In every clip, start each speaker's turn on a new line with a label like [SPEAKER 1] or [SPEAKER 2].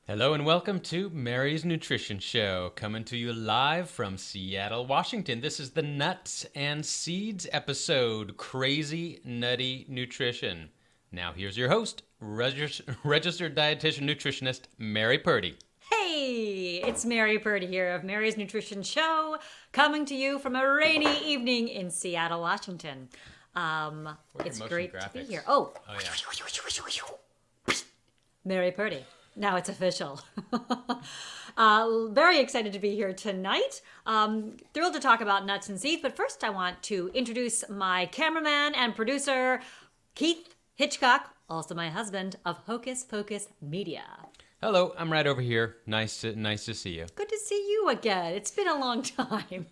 [SPEAKER 1] Hello and welcome to Mary's Nutrition Show, coming to you live from Seattle, Washington. This is the Nuts and Seeds episode, Crazy Nutty Nutrition. Now here's your host, Registered Dietitian Nutritionist, Mary Purdy.
[SPEAKER 2] Hey, it's Mary Purdy here of Mary's Nutrition Show, coming to you from a rainy evening in Seattle, Washington. It's great to be here. Oh yeah. Mary Purdy. Now it's official. Very excited to be here tonight. Thrilled to talk about nuts and seeds, but first I want to introduce my cameraman and producer, Keith Hitchcock, also my husband of Hocus Pocus Media.
[SPEAKER 1] Hello, I'm right over here. Nice to see you.
[SPEAKER 2] Good to see you again. It's been a long time.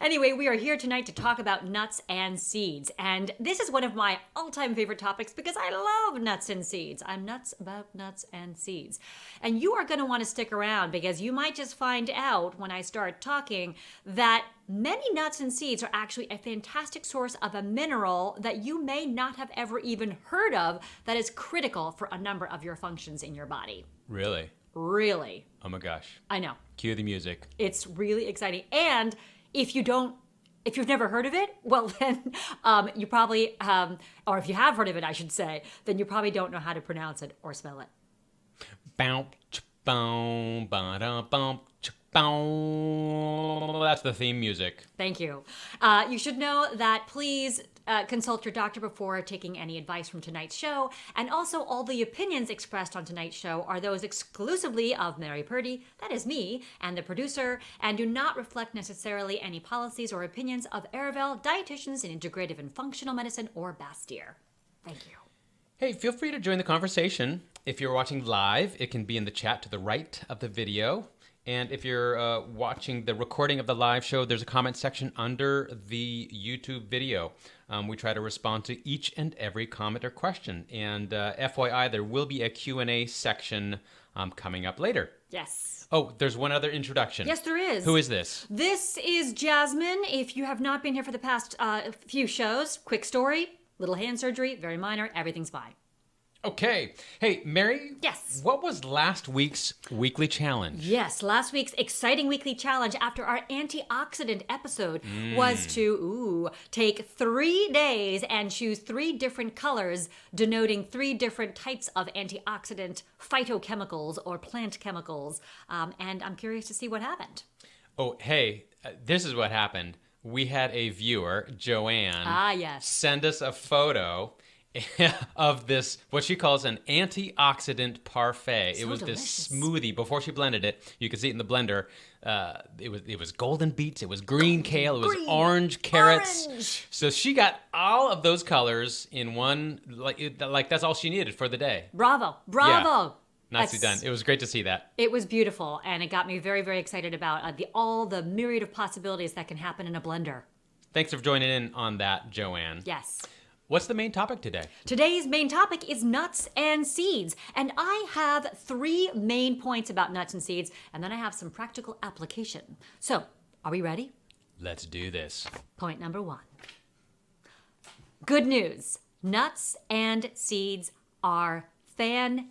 [SPEAKER 2] Anyway, we are here tonight to talk about nuts and seeds. And this is one of my all-time favorite topics because I love nuts and seeds. I'm nuts about nuts and seeds. And you are going to want to stick around because you might just find out when I start talking that many nuts and seeds are actually a fantastic source of a mineral that you may not have ever even heard of that is critical for a number of your functions in your body.
[SPEAKER 1] Really?
[SPEAKER 2] Really.
[SPEAKER 1] Oh my gosh.
[SPEAKER 2] I know.
[SPEAKER 1] Cue the music.
[SPEAKER 2] It's really exciting. And if you've never heard of it, well then you probably, or if you have heard of it, I should say, then you probably don't know how to pronounce it or spell it.
[SPEAKER 1] That's the theme music.
[SPEAKER 2] Thank you. You should know that please consult your doctor before taking any advice from tonight's show. And also all the opinions expressed on tonight's show are those exclusively of Mary Purdy, that is me, and the producer, and do not reflect necessarily any policies or opinions of Arivale, Dietitians in Integrative and Functional Medicine, or Bastyr. Thank you.
[SPEAKER 1] Hey, feel free to join the conversation. If you're watching live, it can be in the chat to the right of the video. And if you're watching the recording of the live show, there's a comment section under the YouTube video. We try to respond to each and every comment or question. And FYI, there will be a Q&A section coming up later.
[SPEAKER 2] Yes.
[SPEAKER 1] Oh, there's one other introduction.
[SPEAKER 2] Yes, there is.
[SPEAKER 1] Who is this?
[SPEAKER 2] This is Jasmine. If you have not been here for the past few shows, quick story, little hand surgery, very minor, everything's fine.
[SPEAKER 1] Okay. Hey, Mary?
[SPEAKER 2] Yes.
[SPEAKER 1] What was last week's weekly challenge?
[SPEAKER 2] Yes, last week's exciting weekly challenge after our antioxidant episode was to take 3 days and choose 3 different colors denoting 3 different types of antioxidant phytochemicals or plant chemicals. And I'm curious to see what happened.
[SPEAKER 1] Oh, hey, this is what happened. We had a viewer, Joanne, send us a photo of this, what she calls an antioxidant parfait. It was
[SPEAKER 2] delicious.
[SPEAKER 1] This smoothie. Before she blended it, you could see it in the blender. It was golden beets, it was green kale, it was orange carrots.
[SPEAKER 2] Orange.
[SPEAKER 1] So she got all of those colors in one, like that's all she needed for the day.
[SPEAKER 2] Bravo.
[SPEAKER 1] Yeah. Nicely done. It was great to see that.
[SPEAKER 2] It was beautiful, and it got me very, very excited about all the myriad of possibilities that can happen in a blender.
[SPEAKER 1] Thanks for joining in on that, Joanne.
[SPEAKER 2] Yes.
[SPEAKER 1] What's the main topic today?
[SPEAKER 2] Today's main topic is nuts and seeds. And I have 3 main points about nuts and seeds, and then I have some practical application. So, are we ready?
[SPEAKER 1] Let's do this.
[SPEAKER 2] Point number 1. Good news. Nuts and seeds are fantastic.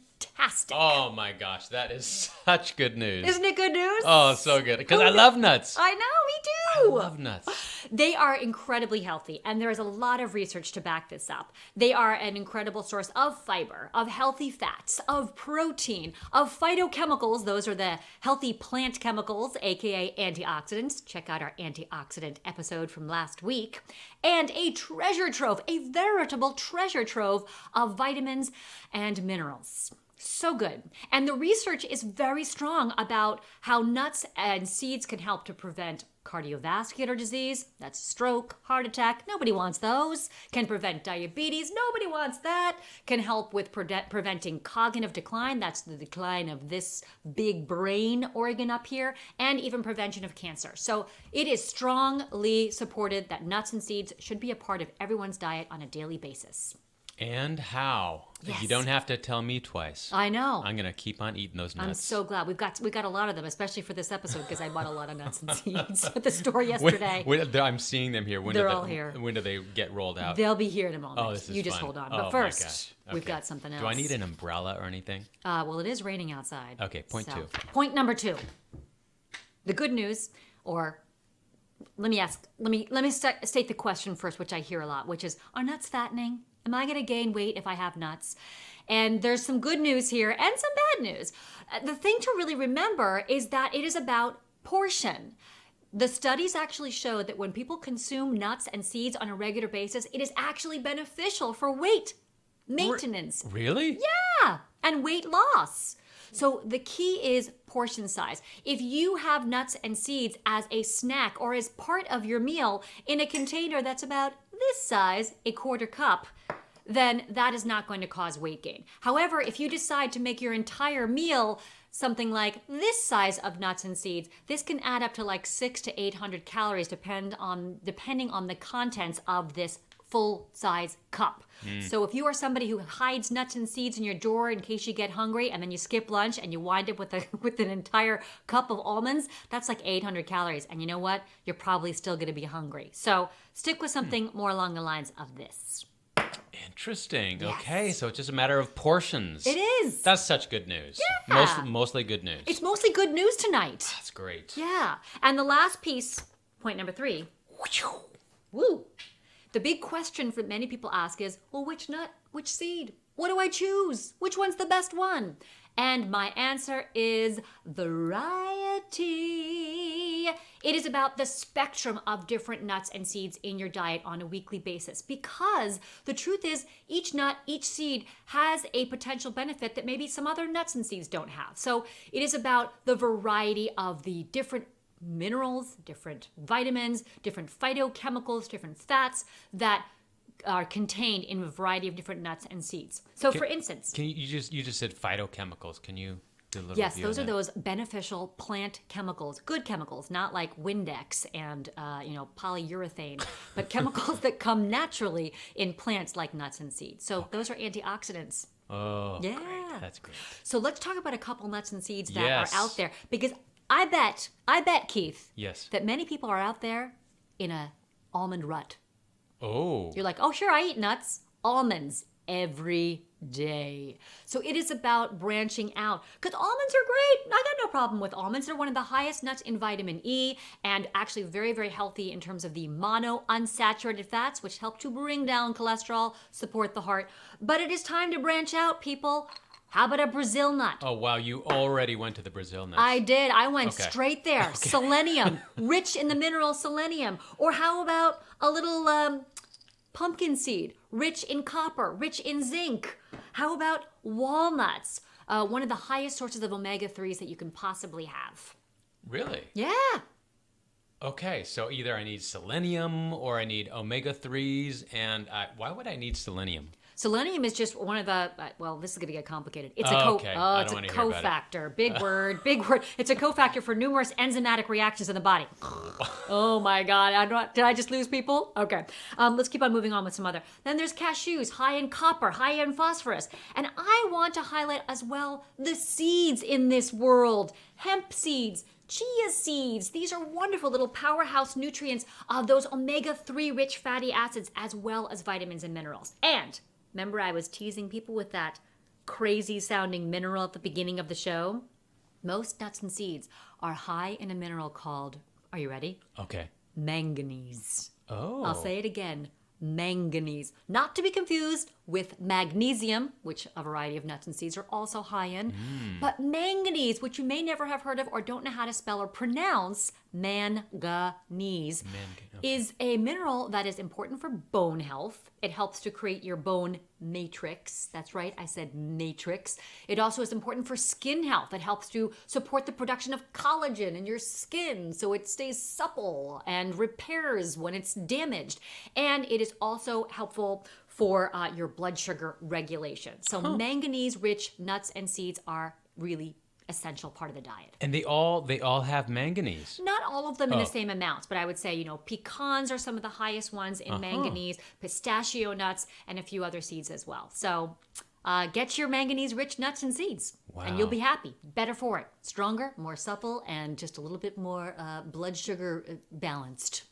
[SPEAKER 1] Oh my gosh, that is such good news.
[SPEAKER 2] Isn't it good news?
[SPEAKER 1] Oh, so good. Because I love nuts.
[SPEAKER 2] I know, me too.
[SPEAKER 1] I love nuts.
[SPEAKER 2] They are incredibly healthy, and there is a lot of research to back this up. They are an incredible source of fiber, of healthy fats, of protein, of phytochemicals. Those are the healthy plant chemicals, aka antioxidants. Check out our antioxidant episode from last week. And a treasure trove, a veritable treasure trove of vitamins and minerals. So good. And the research is very strong about how nuts and seeds can help to prevent cardiovascular disease, that's stroke, heart attack, nobody wants those. Can prevent diabetes, nobody wants that. Can help with preventing cognitive decline, that's the decline of this big brain organ up here, and even prevention of cancer. So it is strongly supported that nuts and seeds should be a part of everyone's diet on a daily basis.
[SPEAKER 1] And how?
[SPEAKER 2] Yes.
[SPEAKER 1] You don't have to tell me twice.
[SPEAKER 2] I know.
[SPEAKER 1] I'm going to keep on eating those nuts.
[SPEAKER 2] I'm so glad. We got a lot of them, especially for this episode, because I bought a lot of nuts and seeds at the store yesterday.
[SPEAKER 1] I'm seeing them here.
[SPEAKER 2] They're all here.
[SPEAKER 1] When do they get rolled out?
[SPEAKER 2] They'll be here in a moment.
[SPEAKER 1] Oh, this is
[SPEAKER 2] You just
[SPEAKER 1] fun.
[SPEAKER 2] hold on.
[SPEAKER 1] Oh,
[SPEAKER 2] But
[SPEAKER 1] my
[SPEAKER 2] first,
[SPEAKER 1] gosh.
[SPEAKER 2] we've
[SPEAKER 1] Okay.
[SPEAKER 2] got something else.
[SPEAKER 1] Do I need an umbrella or anything?
[SPEAKER 2] Well, it is raining outside.
[SPEAKER 1] Okay, point two.
[SPEAKER 2] Point number 2. The good news, or let me state the question first, which I hear a lot, which is, are nuts fattening? Am I going to gain weight if I have nuts? And there's some good news here and some bad news. The thing to really remember is that it is about portion. The studies actually show that when people consume nuts and seeds on a regular basis, it is actually beneficial for weight maintenance.
[SPEAKER 1] Really?
[SPEAKER 2] Yeah, and weight loss. So the key is portion size. If you have nuts and seeds as a snack or as part of your meal in a container that's about this size, a quarter cup, then that is not going to cause weight gain. However, if you decide to make your entire meal something like this size of nuts and seeds, this can add up to like 600 to 800 calories depending on the contents of this full-size cup. So if you are somebody who hides nuts and seeds in your drawer in case you get hungry and then you skip lunch and you wind up with an entire cup of almonds, that's like 800 calories. And you know what? You're probably still going to be hungry. So stick with something more along the lines of this.
[SPEAKER 1] Interesting.
[SPEAKER 2] Yes.
[SPEAKER 1] Okay, so it's just a matter of portions.
[SPEAKER 2] It is.
[SPEAKER 1] That's such good news.
[SPEAKER 2] Yeah.
[SPEAKER 1] Mostly good news.
[SPEAKER 2] It's mostly good news tonight.
[SPEAKER 1] That's great.
[SPEAKER 2] Yeah. And the last piece, point number 3. Woo. The big question that many people ask is, well, which nut, which seed? What do I choose? Which one's the best one? And my answer is variety. It is about the spectrum of different nuts and seeds in your diet on a weekly basis, because the truth is each nut, each seed has a potential benefit that maybe some other nuts and seeds don't have. So it is about the variety of the different minerals, different vitamins, different phytochemicals, different fats that are contained in a variety of different nuts and seeds. So for instance,
[SPEAKER 1] you just said phytochemicals. Can you do a little
[SPEAKER 2] yes,
[SPEAKER 1] review
[SPEAKER 2] those
[SPEAKER 1] on
[SPEAKER 2] are
[SPEAKER 1] that?
[SPEAKER 2] those beneficial plant chemicals, good chemicals, not like Windex and polyurethane, but chemicals that come naturally in plants like nuts and seeds. So those are antioxidants.
[SPEAKER 1] Oh,
[SPEAKER 2] Yeah.
[SPEAKER 1] great. That's great.
[SPEAKER 2] So let's talk about a couple nuts and seeds that
[SPEAKER 1] Yes.
[SPEAKER 2] are out there, because I bet, Keith,
[SPEAKER 1] Yes.
[SPEAKER 2] that many people are out there in a almond rut.
[SPEAKER 1] Oh.
[SPEAKER 2] You're like, oh, sure, I eat nuts, almonds every day. So it is about branching out, because almonds are great. I got no problem with almonds. They're one of the highest nuts in vitamin E, and actually very, very healthy in terms of the monounsaturated fats, which help to bring down cholesterol, support the heart. But it is time to branch out, people. How about a Brazil nut?
[SPEAKER 1] Oh, wow. You already went to the Brazil nuts.
[SPEAKER 2] I did. I went
[SPEAKER 1] Okay.
[SPEAKER 2] straight there. Selenium, rich in the mineral selenium. Or how about a little pumpkin seed, rich in copper, rich in zinc? How about walnuts, one of the highest sources of omega-3s that you can possibly have?
[SPEAKER 1] Really?
[SPEAKER 2] Yeah.
[SPEAKER 1] Okay, so either I need selenium or I need omega-3s, and why would I need selenium?
[SPEAKER 2] Selenium is just one of the, this is going to get complicated. It's
[SPEAKER 1] Okay. I
[SPEAKER 2] it's
[SPEAKER 1] don't
[SPEAKER 2] a
[SPEAKER 1] wanna hear about it.
[SPEAKER 2] cofactor. Big word, big word. It's a cofactor for numerous enzymatic reactions in the body. Oh my God. Did I just lose people? Okay. Let's keep on moving on with some other. Then there's cashews, high in copper, high in phosphorus. And I want to highlight as well the seeds in this world. Hemp seeds, chia seeds. These are wonderful little powerhouse nutrients of those omega-3 rich fatty acids, as well as vitamins and minerals. And remember, I was teasing people with that crazy sounding mineral at the beginning of the show? Most nuts and seeds are high in a mineral called, are you ready?
[SPEAKER 1] Okay.
[SPEAKER 2] Manganese.
[SPEAKER 1] Oh.
[SPEAKER 2] I'll say it again. Manganese. Not to be confused with magnesium, which a variety of nuts and seeds are also high in. But manganese, which you may never have heard of or don't know how to spell or pronounce, manganese, is a mineral that is important for bone health. It helps to create your bone matrix. That's right, I said matrix. It also is important for skin health. It helps to support the production of collagen in your skin so it stays supple and repairs when it's damaged. And it is also helpful for your blood sugar regulation. So manganese-rich nuts and seeds are really essential part of the diet.
[SPEAKER 1] And they all have manganese.
[SPEAKER 2] Not all of them in the same amounts, but I would say, pecans are some of the highest ones in manganese, pistachio nuts, and a few other seeds as well. So get your manganese-rich nuts and seeds, and you'll be happy. Better for it. Stronger, more supple, and just a little bit more blood sugar balanced.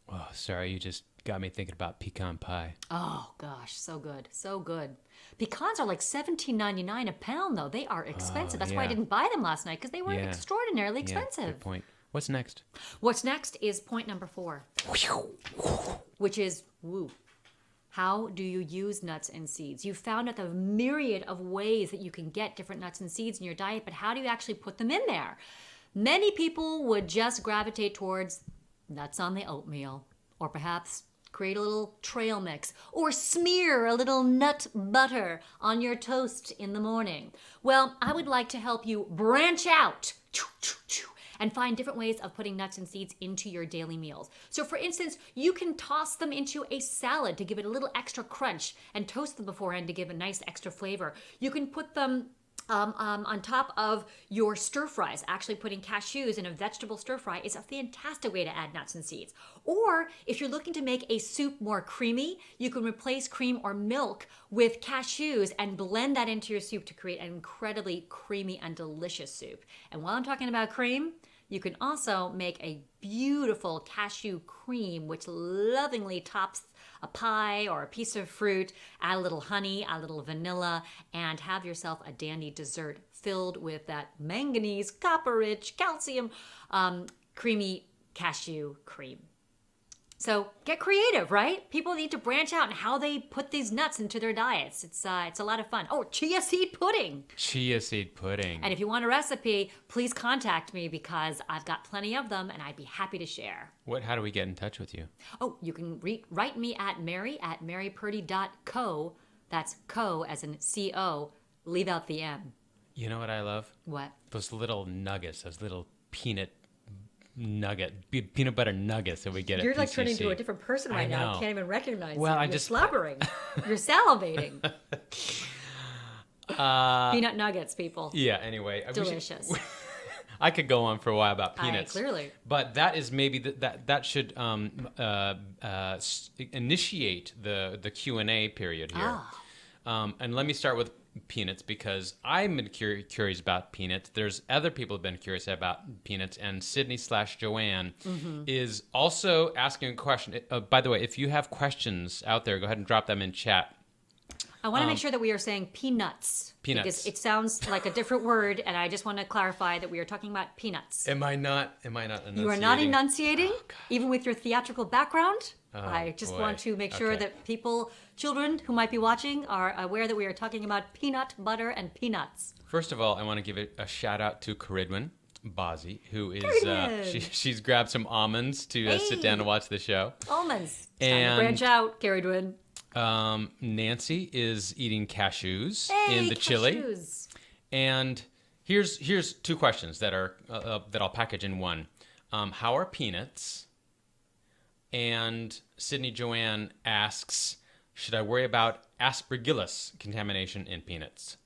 [SPEAKER 1] Oh, sorry, you just got me thinking about pecan pie.
[SPEAKER 2] Oh, gosh, so good. So good. Pecans are like $17.99 a pound, though. They are expensive. That's why I didn't buy them last night, because they were extraordinarily expensive.
[SPEAKER 1] Yeah, good point. What's next?
[SPEAKER 2] What's next is point number 4, which is, how do you use nuts and seeds? You found out the myriad of ways that you can get different nuts and seeds in your diet, but how do you actually put them in there? Many people would just gravitate towards nuts on the oatmeal, or perhaps create a little trail mix, or smear a little nut butter on your toast in the morning. Well, I would like to help you branch out and find different ways of putting nuts and seeds into your daily meals. So for instance, you can toss them into a salad to give it a little extra crunch and toast them beforehand to give a nice extra flavor. You can put them on top of your stir fries. Actually putting cashews in a vegetable stir fry is a fantastic way to add nuts and seeds. Or if you're looking to make a soup more creamy, you can replace cream or milk with cashews and blend that into your soup to create an incredibly creamy and delicious soup. And while I'm talking about cream, you can also make a beautiful cashew cream, which lovingly tops a pie or a piece of fruit, add a little honey, add a little vanilla, and have yourself a dandy dessert filled with that manganese, copper-rich, calcium, creamy cashew cream. So get creative, right? People need to branch out in how they put these nuts into their diets. It's a lot of fun. Oh, chia seed pudding.
[SPEAKER 1] Chia seed pudding.
[SPEAKER 2] And if you want a recipe, please contact me because I've got plenty of them and I'd be happy to share.
[SPEAKER 1] How do we get in touch with you?
[SPEAKER 2] Oh, you can write me at mary@marypurdy.co. That's co as in C-O. Leave out the M.
[SPEAKER 1] You know what I love?
[SPEAKER 2] What?
[SPEAKER 1] Those little nuggets, those little peanut butter nuggets that we get
[SPEAKER 2] You're
[SPEAKER 1] at
[SPEAKER 2] like
[SPEAKER 1] PCC.
[SPEAKER 2] turning into a different person right now. I
[SPEAKER 1] know.
[SPEAKER 2] can't even recognize
[SPEAKER 1] Well,
[SPEAKER 2] you. You're slobbering. You're salivating. Peanut nuggets, people.
[SPEAKER 1] Yeah, anyway.
[SPEAKER 2] Delicious.
[SPEAKER 1] I could go on for a while about peanuts.
[SPEAKER 2] Clearly.
[SPEAKER 1] But that is maybe that should initiate the Q&A period here. And let me start with peanuts because I'm curious about peanuts. There's other people who've been curious about peanuts, and Sydney/Joanne is also asking a question. By the way, if you have questions out there, go ahead and drop them in chat.
[SPEAKER 2] I want to make sure that we are saying peanuts.
[SPEAKER 1] Peanuts.
[SPEAKER 2] Because it sounds like a different word, and I just want to clarify that we are talking about peanuts.
[SPEAKER 1] Am I not enunciating?
[SPEAKER 2] You are not enunciating, even with your theatrical background. I just want to make sure that children who might be watching are aware that we are talking about peanut butter and peanuts.
[SPEAKER 1] First of all, I want to give a shout out to Caridwin Bozzi, who is she's grabbed some almonds to sit down and watch the show.
[SPEAKER 2] Almonds. It's
[SPEAKER 1] And
[SPEAKER 2] time to branch out, Caridwin.
[SPEAKER 1] Nancy is eating cashews in the chili. And here's two questions that I'll package in one. How are peanuts? And Sydney Joanne asks, should I worry about aspergillus contamination in peanuts?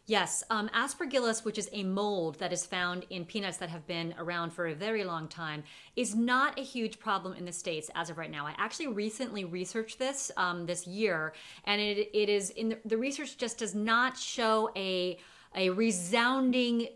[SPEAKER 2] Yes, aspergillus, which is a mold that is found in peanuts that have been around for a very long time, is not a huge problem in the States as of right now. I actually recently researched this this year, and it is the research just does not show a resounding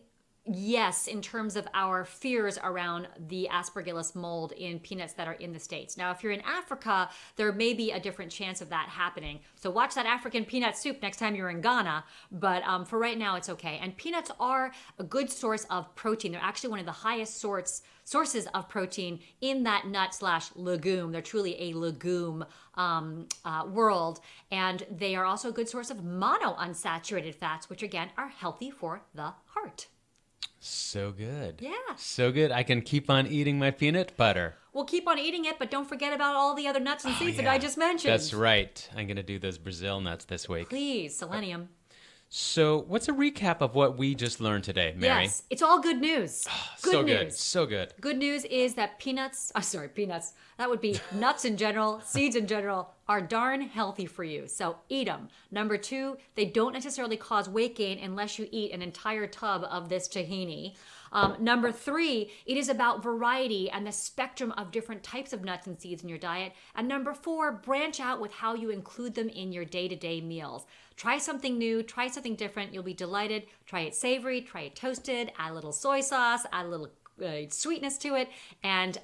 [SPEAKER 2] yes in terms of our fears around the aspergillus mold in peanuts that are in the States. Now, if you're in Africa, there may be a different chance of that happening. So watch that African peanut soup next time you're in Ghana. But for right now, it's okay. And peanuts are a good source of protein. They're actually one of the highest sources of protein in that nut/legume. They're truly a legume world. And they are also a good source of monounsaturated fats, which again are healthy for the heart.
[SPEAKER 1] So good.
[SPEAKER 2] Yeah.
[SPEAKER 1] So good. I can keep on eating my peanut butter.
[SPEAKER 2] Well, keep on eating it, but don't forget about all the other nuts and seeds that I just mentioned.
[SPEAKER 1] That's right. I'm going to do those Brazil nuts this week.
[SPEAKER 2] Please, selenium.
[SPEAKER 1] So what's a recap of what we just learned today, Mary?
[SPEAKER 2] Yes, it's all good news.
[SPEAKER 1] So good. So good.
[SPEAKER 2] Good news is that peanuts, that would be nuts in general, seeds in general, are darn healthy for you, so eat them. Number 2, they don't necessarily cause weight gain unless you eat an entire tub of this tahini. Number 3, it is about variety and the spectrum of different types of nuts and seeds in your diet. And number 4, branch out with how you include them in your day-to-day meals. Try something new, try something different. You'll be delighted. Try it savory, try it toasted, add a little soy sauce, add a little sweetness to it, and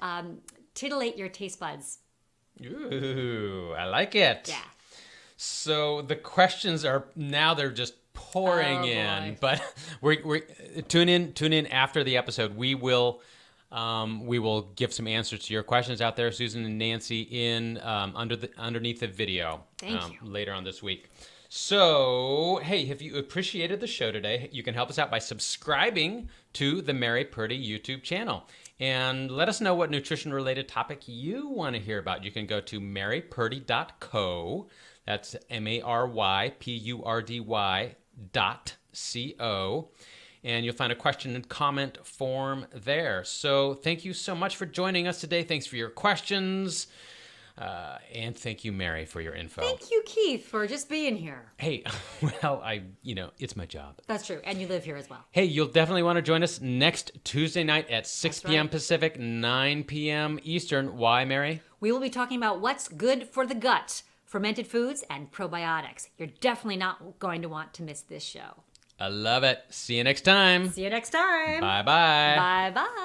[SPEAKER 2] titillate your taste buds.
[SPEAKER 1] Ooh, I like it.
[SPEAKER 2] Yeah.
[SPEAKER 1] So the questions are now they're just pouring in, but we're tune in after the episode. We will give some answers to your questions out there, Susan and Nancy, in underneath the video.
[SPEAKER 2] Thank you.
[SPEAKER 1] Later on this week. So, hey, if you appreciated the show today, you can help us out by subscribing to the Mary Purdy YouTube channel. And let us know what nutrition-related topic you want to hear about. You can go to marypurdy.co. That's MARYPURDY.co. And you'll find a question and comment form there. So thank you so much for joining us today. Thanks for your questions. And thank you, Mary, for your info.
[SPEAKER 2] Thank you, Keith, for just being here.
[SPEAKER 1] Hey, well, it's my job.
[SPEAKER 2] That's true. And you live here as well.
[SPEAKER 1] Hey, you'll definitely want to join us next Tuesday night at 6 p.m.
[SPEAKER 2] right.
[SPEAKER 1] Pacific, 9 p.m. Eastern. Why, Mary?
[SPEAKER 2] We will be talking about what's good for the gut, fermented foods, and probiotics. You're definitely not going to want to miss this show.
[SPEAKER 1] I love it. See you next time.
[SPEAKER 2] See you next time.
[SPEAKER 1] Bye-bye.
[SPEAKER 2] Bye-bye.